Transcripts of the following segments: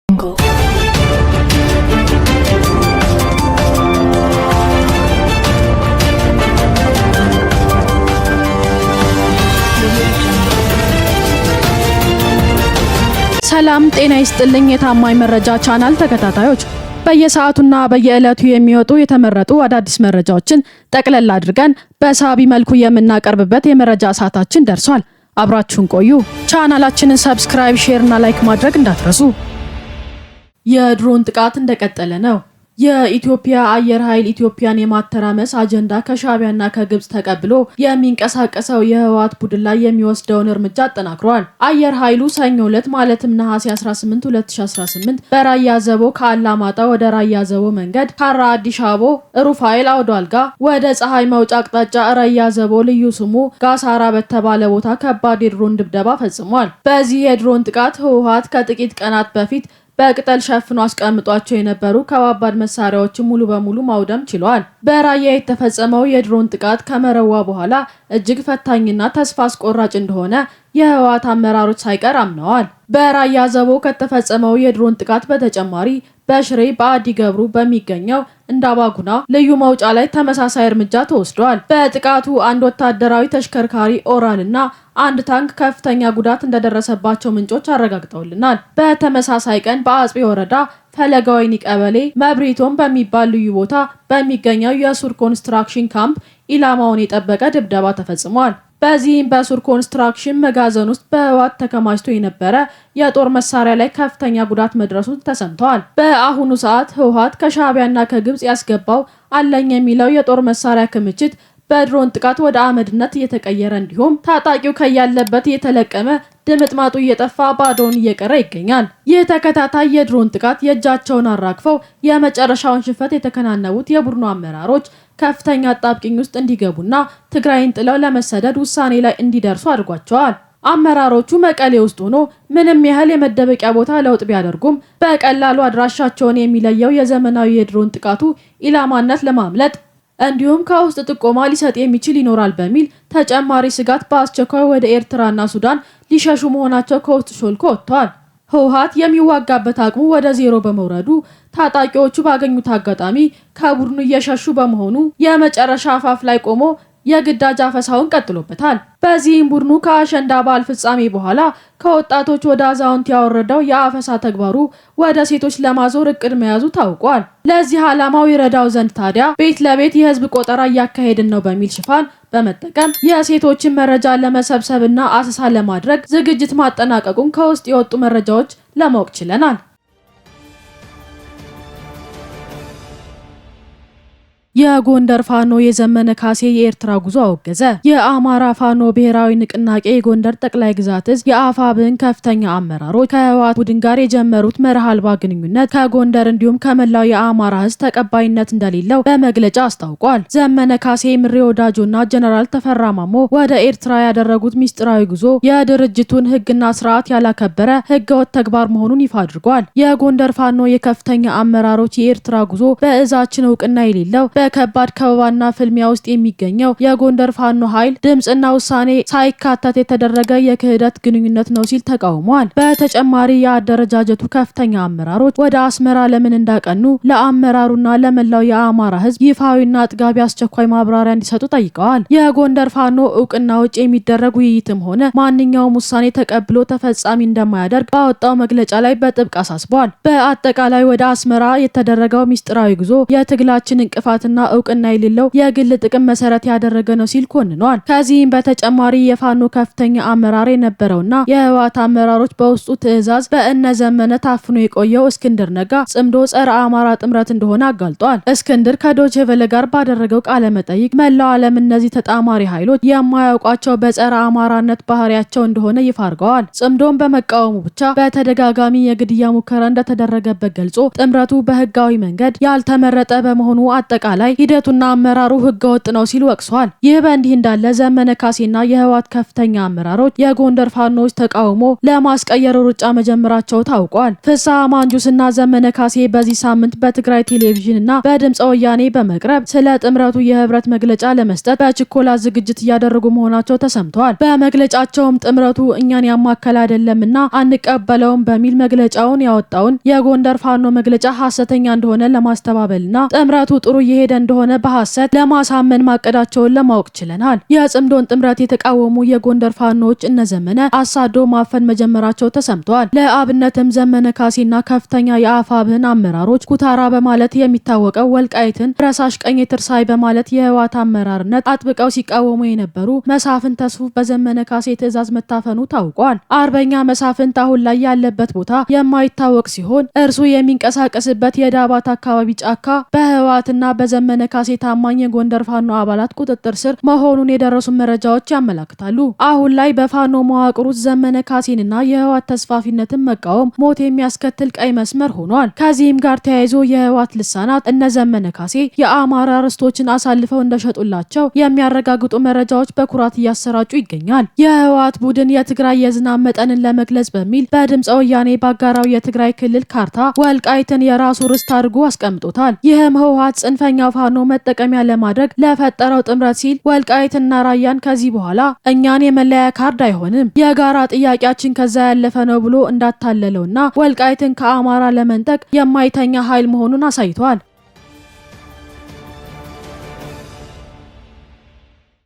Jungle. ሰላም ጤና ይስጥልኝ የታማኝ መረጃ ቻናል ተከታታዮች በየሰዓቱና በየዕለቱ የሚወጡ የተመረጡ አዳዲስ መረጃዎችን ጠቅለል አድርገን በሳቢ መልኩ የምናቀርብበት የመረጃ ሰዓታችን ደርሷል። አብራችሁን ቆዩ። ቻናላችንን ሰብስክራይብ፣ ሼር እና ላይክ ማድረግ እንዳትረሱ። የድሮን ጥቃት እንደቀጠለ ነው። የኢትዮጵያ አየር ኃይል ኢትዮጵያን የማተራመስ አጀንዳ ከሻዕቢያና ከግብጽ ተቀብሎ የሚንቀሳቀሰው የህወሓት ቡድን ላይ የሚወስደውን እርምጃ አጠናክሯል። አየር ኃይሉ ሰኞ ዕለት ማለትም ነሐሴ 18 2018 በራያ ዘቦ ከአላማጣ ወደ ራያ ዘቦ መንገድ ካራ አዲስ አበባ ሩፋኤል አውዷልጋ ወደ ፀሐይ መውጫ አቅጣጫ ራያ ዘቦ ልዩ ስሙ ጋሳራ በተባለ ቦታ ከባድ የድሮን ድብደባ ፈጽሟል። በዚህ የድሮን ጥቃት ህወሓት ከጥቂት ቀናት በፊት በቅጠል ሸፍኖ አስቀምጧቸው የነበሩ ከባባድ መሳሪያዎችን ሙሉ በሙሉ ማውደም ችሏል። በራያ የተፈጸመው የድሮን ጥቃት ከመረዋ በኋላ እጅግ ፈታኝና ተስፋ አስቆራጭ እንደሆነ የህወሓት አመራሮች ሳይቀር አምነዋል። በራያ ዘቦ ከተፈጸመው የድሮን ጥቃት በተጨማሪ በሽሬ በአዲ ገብሩ በሚገኘው እንዳባጉና ልዩ መውጫ ላይ ተመሳሳይ እርምጃ ተወስዷል። በጥቃቱ አንድ ወታደራዊ ተሽከርካሪ ኦራልና አንድ ታንክ ከፍተኛ ጉዳት እንደደረሰባቸው ምንጮች አረጋግጠውልናል። በተመሳሳይ ቀን በአጽቢ ወረዳ ፈለጋወይኒ ቀበሌ መብሪቶን በሚባል ልዩ ቦታ በሚገኘው የሱር ኮንስትራክሽን ካምፕ ኢላማውን የጠበቀ ድብደባ ተፈጽሟል። በዚህም በሱር ኮንስትራክሽን መጋዘን ውስጥ በህወሓት ተከማችቶ የነበረ የጦር መሳሪያ ላይ ከፍተኛ ጉዳት መድረሱ ተሰምቷል። በአሁኑ ሰዓት ህወሓት ከሻዕቢያና ከግብጽ ያስገባው አለኝ የሚለው የጦር መሳሪያ ክምችት በድሮን ጥቃት ወደ አመድነት እየተቀየረ እንዲሁም ታጣቂው ከያለበት እየተለቀመ ድምጥማጡ እየጠፋ ባዶውን እየቀረ ይገኛል። ይህ ተከታታይ የድሮን ጥቃት የእጃቸውን አራግፈው የመጨረሻውን ሽንፈት የተከናነቡት የቡድኑ አመራሮች ከፍተኛ አጣብቂኝ ውስጥ እንዲገቡና ትግራይን ጥለው ለመሰደድ ውሳኔ ላይ እንዲደርሱ አድርጓቸዋል። አመራሮቹ መቀሌ ውስጥ ሆኖ ምንም ያህል የመደበቂያ ቦታ ለውጥ ቢያደርጉም በቀላሉ አድራሻቸውን የሚለየው የዘመናዊ የድሮን ጥቃቱ ኢላማነት ለማምለጥ እንዲሁም ከውስጥ ጥቆማ ሊሰጥ የሚችል ይኖራል በሚል ተጨማሪ ስጋት በአስቸኳይ ወደ ኤርትራና ሱዳን ሊሸሹ መሆናቸው ከውስጥ ሾልኮ ወጥቷል። ህወሓት የሚዋጋበት አቅሙ ወደ ዜሮ በመውረዱ ታጣቂዎቹ ባገኙት አጋጣሚ ከቡድኑ እየሸሹ በመሆኑ የመጨረሻ አፋፍ ላይ ቆሞ የግዳጅ አፈሳውን ቀጥሎበታል። በዚህም ቡድኑ ከአሸንዳ በዓል ፍጻሜ በኋላ ከወጣቶች ወደ አዛውንት ያወረደው የአፈሳ ተግባሩ ወደ ሴቶች ለማዞር እቅድ መያዙ ታውቋል። ለዚህ ዓላማው ይረዳው ዘንድ ታዲያ ቤት ለቤት የህዝብ ቆጠራ እያካሄድን ነው በሚል ሽፋን በመጠቀም የሴቶችን መረጃ ለመሰብሰብና አሰሳ ለማድረግ ዝግጅት ማጠናቀቁን ከውስጥ የወጡ መረጃዎች ለማወቅ ችለናል። የጎንደር ፋኖ የዘመነ ካሴ የኤርትራ ጉዞ አወገዘ። የአማራ ፋኖ ብሔራዊ ንቅናቄ የጎንደር ጠቅላይ ግዛት እዝ የአፋብን ከፍተኛ አመራሮች ከህወሓት ቡድን ጋር የጀመሩት መርህ አልባ ግንኙነት ከጎንደር እንዲሁም ከመላው የአማራ ህዝብ ተቀባይነት እንደሌለው በመግለጫ አስታውቋል። ዘመነ ካሴ፣ ምሬ ወዳጆና ጀነራል ተፈራ ማሞ ወደ ኤርትራ ያደረጉት ሚስጥራዊ ጉዞ የድርጅቱን ህግና ስርዓት ያላከበረ ህገወጥ ተግባር መሆኑን ይፋ አድርጓል። የጎንደር ፋኖ የከፍተኛ አመራሮች የኤርትራ ጉዞ በእዛችን እውቅና የሌለው በከባድ ከበባና ፍልሚያ ውስጥ የሚገኘው የጎንደር ፋኖ ኃይል ድምጽና ውሳኔ ሳይካተት የተደረገ የክህደት ግንኙነት ነው ሲል ተቃውሟል። በተጨማሪ የአደረጃጀቱ ከፍተኛ አመራሮች ወደ አስመራ ለምን እንዳቀኑ ለአመራሩና ለመላው የአማራ ህዝብ ይፋዊና አጥጋቢ አስቸኳይ ማብራሪያ እንዲሰጡ ጠይቀዋል። የጎንደር ፋኖ እውቅና ውጭ የሚደረግ ውይይትም ሆነ ማንኛውም ውሳኔ ተቀብሎ ተፈጻሚ እንደማያደርግ ባወጣው መግለጫ ላይ በጥብቅ አሳስቧል። በአጠቃላይ ወደ አስመራ የተደረገው ሚስጥራዊ ጉዞ የትግላችን እንቅፋት እና እውቅና የሌለው የግል ጥቅም መሰረት ያደረገ ነው ሲል ኮንኗል። ከዚህም በተጨማሪ የፋኖ ከፍተኛ አመራር የነበረውና የህወሓት አመራሮች በውስጡ ትዕዛዝ በእነ ዘመነ ታፍኖ የቆየው እስክንድር ነጋ ጽምዶ ጸረ አማራ ጥምረት እንደሆነ አጋልጧል። እስክንድር ከዶቼ ቬለ ጋር ባደረገው ቃለ መጠይቅ መላው ዓለም እነዚህ ተጣማሪ ኃይሎች የማያውቋቸው በጸረ አማራነት ባህሪያቸው እንደሆነ ይፋ አድርገዋል። ጽምዶን በመቃወሙ ብቻ በተደጋጋሚ የግድያ ሙከራ እንደተደረገበት ገልጾ ጥምረቱ በህጋዊ መንገድ ያልተመረጠ በመሆኑ አጠቃላይ በላይ ሂደቱና አመራሩ ህገወጥ ነው ሲል ወቅሷል። ይህ በእንዲህ እንዳለ ዘመነ ካሴና የህወሓት ከፍተኛ አመራሮች የጎንደር ፋኖች ተቃውሞ ለማስቀየር ሩጫ መጀመራቸው ታውቋል። ፍስሐ ማንጁስና ዘመነ ካሴ በዚህ ሳምንት በትግራይ ቴሌቪዥንና በድምፀ ወያኔ በመቅረብ ስለ ጥምረቱ የህብረት መግለጫ ለመስጠት በችኮላ ዝግጅት እያደረጉ መሆናቸው ተሰምተዋል። በመግለጫቸውም ጥምረቱ እኛን ያማከለ አይደለምና አንቀበለውም በሚል መግለጫውን ያወጣውን የጎንደር ፋኖ መግለጫ ሐሰተኛ እንደሆነ ለማስተባበልና ጥምረቱ ጥሩ እየሄደ እንደሆነ በሐሰት ለማሳመን ማቀዳቸውን ለማወቅ ችለናል። የጽምዶን ጥምረት የተቃወሙ የጎንደር ፋኖች እነዘመነ አሳዶ ማፈን መጀመራቸው ተሰምተዋል። ለአብነትም ዘመነ ካሴና ከፍተኛ የአፋብህን አመራሮች ኩታራ በማለት የሚታወቀው ወልቃይትን ረሳሽ ቀኝ ትርሳይ በማለት የህወሓት አመራርነት አጥብቀው ሲቃወሙ የነበሩ መሳፍንት ተስፉ በዘመነ ካሴ ትዕዛዝ መታፈኑ ታውቋል። አርበኛ መሳፍንት አሁን ላይ ያለበት ቦታ የማይታወቅ ሲሆን እርሱ የሚንቀሳቀስበት የዳባት አካባቢ ጫካ በህወሓትና በዘመነ ካሴ ታማኝ የጎንደር ፋኖ አባላት ቁጥጥር ስር መሆኑን የደረሱ መረጃዎች ያመለክታሉ። አሁን ላይ በፋኖ መዋቅር ውስጥ ዘመነ ካሴንና የህወሓት ተስፋፊነትን መቃወም ሞት የሚያስከትል ቀይ መስመር ሆኗል። ከዚህም ጋር ተያይዞ የህወሓት ልሳናት እነ ዘመነ ካሴ የአማራ ርስቶችን አሳልፈው እንደሸጡላቸው የሚያረጋግጡ መረጃዎች በኩራት እያሰራጩ ይገኛል። የህወሓት ቡድን የትግራይ የዝናብ መጠንን ለመግለጽ በሚል በድምፀ ወያኔ ባጋራው የትግራይ ክልል ካርታ ወልቃይትን የራሱ ርስት አድርጎ አስቀምጦታል። ይህም ህወሓት ጽንፈኛ ፋኖ መጠቀሚያ ለማድረግ ለፈጠረው ጥምረት ሲል ወልቃይትና ራያን ከዚህ በኋላ እኛን የመለያ ካርድ አይሆንም፣ የጋራ ጥያቄያችን ከዛ ያለፈ ነው ብሎ እንዳታለለውና ወልቃይትን ከአማራ ለመንጠቅ የማይተኛ ኃይል መሆኑን አሳይቷል።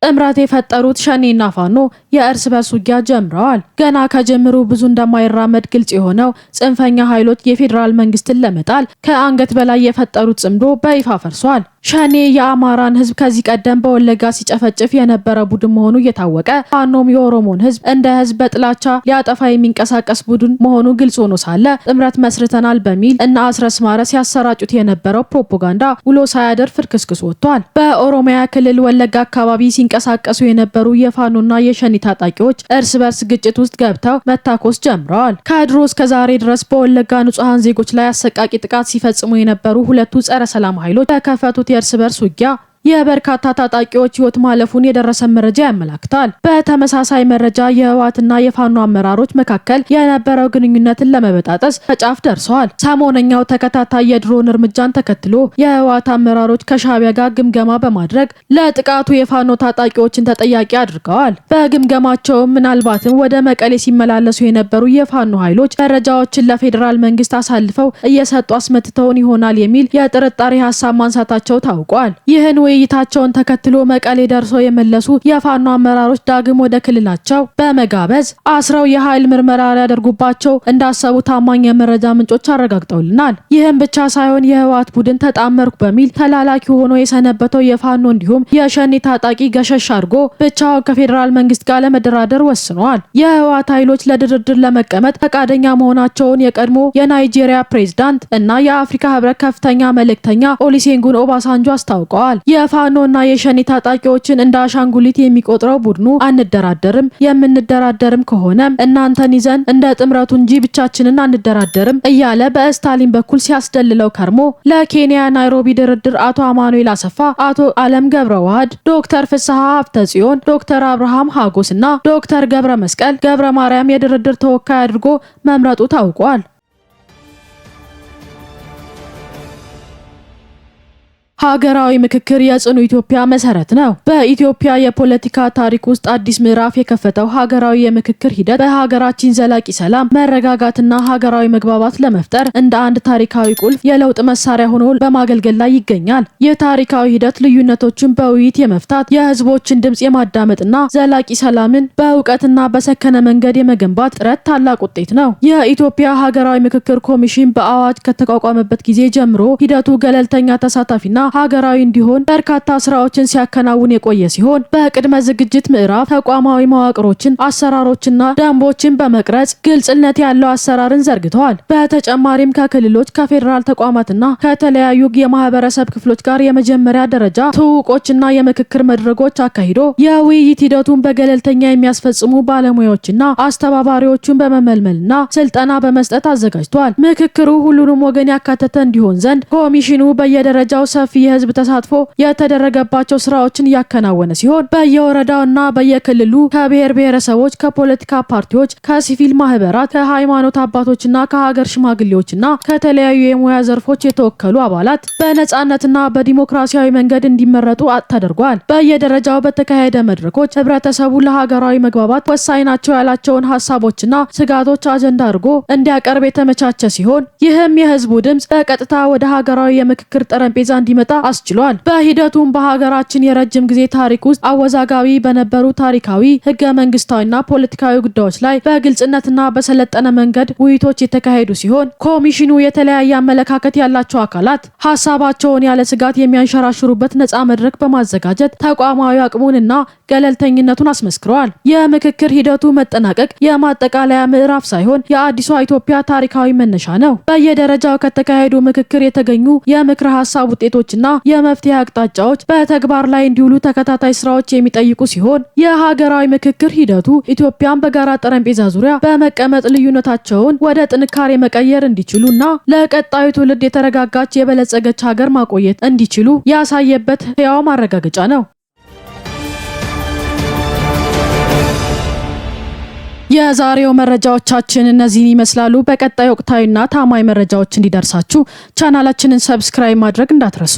ጥምረት የፈጠሩት ሸኔና ፋኖ የእርስ በርስ ውጊያ ጀምረዋል። ገና ከጀምሩ ብዙ እንደማይራመድ ግልጽ የሆነው ጽንፈኛ ኃይሎች የፌዴራል መንግስትን ለመጣል ከአንገት በላይ የፈጠሩት ጽምዶ በይፋ ፈርሷል። ሸኔ የአማራን ህዝብ ከዚህ ቀደም በወለጋ ሲጨፈጭፍ የነበረ ቡድን መሆኑ እየታወቀ ፋኖም የኦሮሞን ህዝብ እንደ ህዝብ በጥላቻ ሊያጠፋ የሚንቀሳቀስ ቡድን መሆኑ ግልጽ ሆኖ ሳለ ጥምረት መስርተናል በሚል እና አስረስ ማረ ሲያሰራጩት የነበረው ፕሮፓጋንዳ ውሎ ሳያደር ፍርክስክስ ወጥቷል። በኦሮሚያ ክልል ወለጋ አካባቢ ሲንቀሳቀሱ የነበሩ የፋኖና የሸኔ ታጣቂዎች እርስ በርስ ግጭት ውስጥ ገብተው መታኮስ ጀምረዋል። ከድሮ እስከ ዛሬ ድረስ በወለጋ ንጹሃን ዜጎች ላይ አሰቃቂ ጥቃት ሲፈጽሙ የነበሩ ሁለቱ ጸረ ሰላም ኃይሎች በከፈቱት የእርስ በርስ ውጊያ የበርካታ ታጣቂዎች ህይወት ማለፉን የደረሰ መረጃ ያመለክታል። በተመሳሳይ መረጃ የህወሓትና የፋኖ አመራሮች መካከል የነበረው ግንኙነትን ለመበጣጠስ ከጫፍ ደርሰዋል። ሰሞነኛው ተከታታይ የድሮን እርምጃን ተከትሎ የህወሓት አመራሮች ከሻዕቢያ ጋር ግምገማ በማድረግ ለጥቃቱ የፋኖ ታጣቂዎችን ተጠያቂ አድርገዋል። በግምገማቸውም ምናልባትም ወደ መቀሌ ሲመላለሱ የነበሩ የፋኖ ኃይሎች መረጃዎችን ለፌዴራል መንግስት አሳልፈው እየሰጡ አስመትተውን ይሆናል የሚል የጥርጣሬ ሀሳብ ማንሳታቸው ታውቋል። ይህን ውይይታቸውን ተከትሎ መቀሌ ደርሰው የመለሱ የፋኖ አመራሮች ዳግም ወደ ክልላቸው በመጋበዝ አስረው የኃይል ምርመራ ያደርጉባቸው እንዳሰቡ ታማኝ የመረጃ ምንጮች አረጋግጠውልናል። ይህም ብቻ ሳይሆን የህወሓት ቡድን ተጣመርኩ በሚል ተላላኪ ሆኖ የሰነበተው የፋኖ እንዲሁም የሸኔ ታጣቂ ገሸሽ አድርጎ ብቻውን ከፌዴራል መንግስት ጋር ለመደራደር ወስኗል። የህወሓት ኃይሎች ለድርድር ለመቀመጥ ፈቃደኛ መሆናቸውን የቀድሞ የናይጄሪያ ፕሬዝዳንት እና የአፍሪካ ህብረት ከፍተኛ መልእክተኛ ኦሉሴጉን ኦባሳንጆ አስታውቀዋል። የፋኖና የሸኔ ታጣቂዎችን እንደ አሻንጉሊት የሚቆጥረው ቡድኑ አንደራደርም፣ የምንደራደርም ከሆነ እናንተን ይዘን እንደ ጥምረቱ እንጂ ብቻችንን አንደራደርም እያለ በስታሊን በኩል ሲያስደልለው ከርሞ ለኬንያ ናይሮቢ ድርድር አቶ አማኑኤል አሰፋ፣ አቶ አለም ገብረዋህድ፣ ዶክተር ፍስሐ ሀብተጽዮን፣ ዶክተር አብርሃም ሀጎስ እና ዶክተር ገብረ መስቀል ገብረ ማርያም የድርድር ተወካይ አድርጎ መምረጡ ታውቋል። ሀገራዊ ምክክር የጽኑ ኢትዮጵያ መሰረት ነው። በኢትዮጵያ የፖለቲካ ታሪክ ውስጥ አዲስ ምዕራፍ የከፈተው ሀገራዊ የምክክር ሂደት በሀገራችን ዘላቂ ሰላም፣ መረጋጋትና ሀገራዊ መግባባት ለመፍጠር እንደ አንድ ታሪካዊ ቁልፍ የለውጥ መሳሪያ ሆኖ በማገልገል ላይ ይገኛል። ይህ ታሪካዊ ሂደት ልዩነቶችን በውይይት የመፍታት፣ የህዝቦችን ድምጽ የማዳመጥና ዘላቂ ሰላምን በእውቀትና በሰከነ መንገድ የመገንባት ጥረት ታላቅ ውጤት ነው። የኢትዮጵያ ሀገራዊ ምክክር ኮሚሽን በአዋጅ ከተቋቋመበት ጊዜ ጀምሮ ሂደቱ ገለልተኛ፣ ተሳታፊና ሀገራዊ እንዲሆን በርካታ ስራዎችን ሲያከናውን የቆየ ሲሆን በቅድመ ዝግጅት ምዕራፍ ተቋማዊ መዋቅሮችን፣ አሰራሮችና ደንቦችን በመቅረጽ ግልጽነት ያለው አሰራርን ዘርግተዋል። በተጨማሪም ከክልሎች፣ ከፌዴራል ተቋማትና ከተለያዩ የማህበረሰብ ክፍሎች ጋር የመጀመሪያ ደረጃ ትውውቆችና የምክክር መድረኮች አካሂዶ የውይይት ሂደቱን በገለልተኛ የሚያስፈጽሙ ባለሙያዎችና አስተባባሪዎችን በመመልመልና ስልጠና በመስጠት አዘጋጅቷል። ምክክሩ ሁሉንም ወገን ያካተተ እንዲሆን ዘንድ ኮሚሽኑ በየደረጃው ሰፊ የህዝብ ተሳትፎ የተደረገባቸው ስራዎችን እያከናወነ ሲሆን በየወረዳውና በየክልሉ ከብሔር ብሔረሰቦች፣ ከፖለቲካ ፓርቲዎች፣ ከሲቪል ማህበራት፣ ከሃይማኖት አባቶችና ከሀገር ሽማግሌዎችና ከተለያዩ የሙያ ዘርፎች የተወከሉ አባላት በነጻነትና በዲሞክራሲያዊ መንገድ እንዲመረጡ ተደርጓል። በየደረጃው በተካሄደ መድረኮች ህብረተሰቡ ለሀገራዊ መግባባት ወሳኝ ናቸው ያላቸውን ሀሳቦችና ስጋቶች አጀንዳ አድርጎ እንዲያቀርብ የተመቻቸ ሲሆን ይህም የህዝቡ ድምጽ በቀጥታ ወደ ሀገራዊ የምክክር ጠረጴዛ እንዲመጣ አስችሏል። በሂደቱም በሀገራችን የረጅም ጊዜ ታሪክ ውስጥ አወዛጋቢ በነበሩ ታሪካዊ፣ ህገ መንግስታዊና ፖለቲካዊ ጉዳዮች ላይ በግልጽነትና በሰለጠነ መንገድ ውይይቶች የተካሄዱ ሲሆን ኮሚሽኑ የተለያየ አመለካከት ያላቸው አካላት ሀሳባቸውን ያለ ስጋት የሚያንሸራሽሩበት ነጻ መድረክ በማዘጋጀት ተቋማዊ አቅሙንና ገለልተኝነቱን አስመስክረዋል። የምክክር ሂደቱ መጠናቀቅ የማጠቃለያ ምዕራፍ ሳይሆን የአዲሷ ኢትዮጵያ ታሪካዊ መነሻ ነው። በየደረጃው ከተካሄዱ ምክክር የተገኙ የምክረ ሀሳብ ውጤቶችና የመፍትሄ አቅጣጫዎች በተግባር ላይ እንዲውሉ ተከታታይ ስራዎች የሚጠይቁ ሲሆን የሀገራዊ ምክክር ሂደቱ ኢትዮጵያን በጋራ ጠረጴዛ ዙሪያ በመቀመጥ ልዩነታቸውን ወደ ጥንካሬ መቀየር እንዲችሉና ለቀጣዩ ትውልድ የተረጋጋች የበለጸገች ሀገር ማቆየት እንዲችሉ ያሳየበት ሕያው ማረጋገጫ ነው። የዛሬው መረጃዎቻችን እነዚህን ይመስላሉ። በቀጣይ ወቅታዊና ታማኝ መረጃዎች እንዲደርሳችሁ ቻናላችንን ሰብስክራይብ ማድረግ እንዳትረሱ።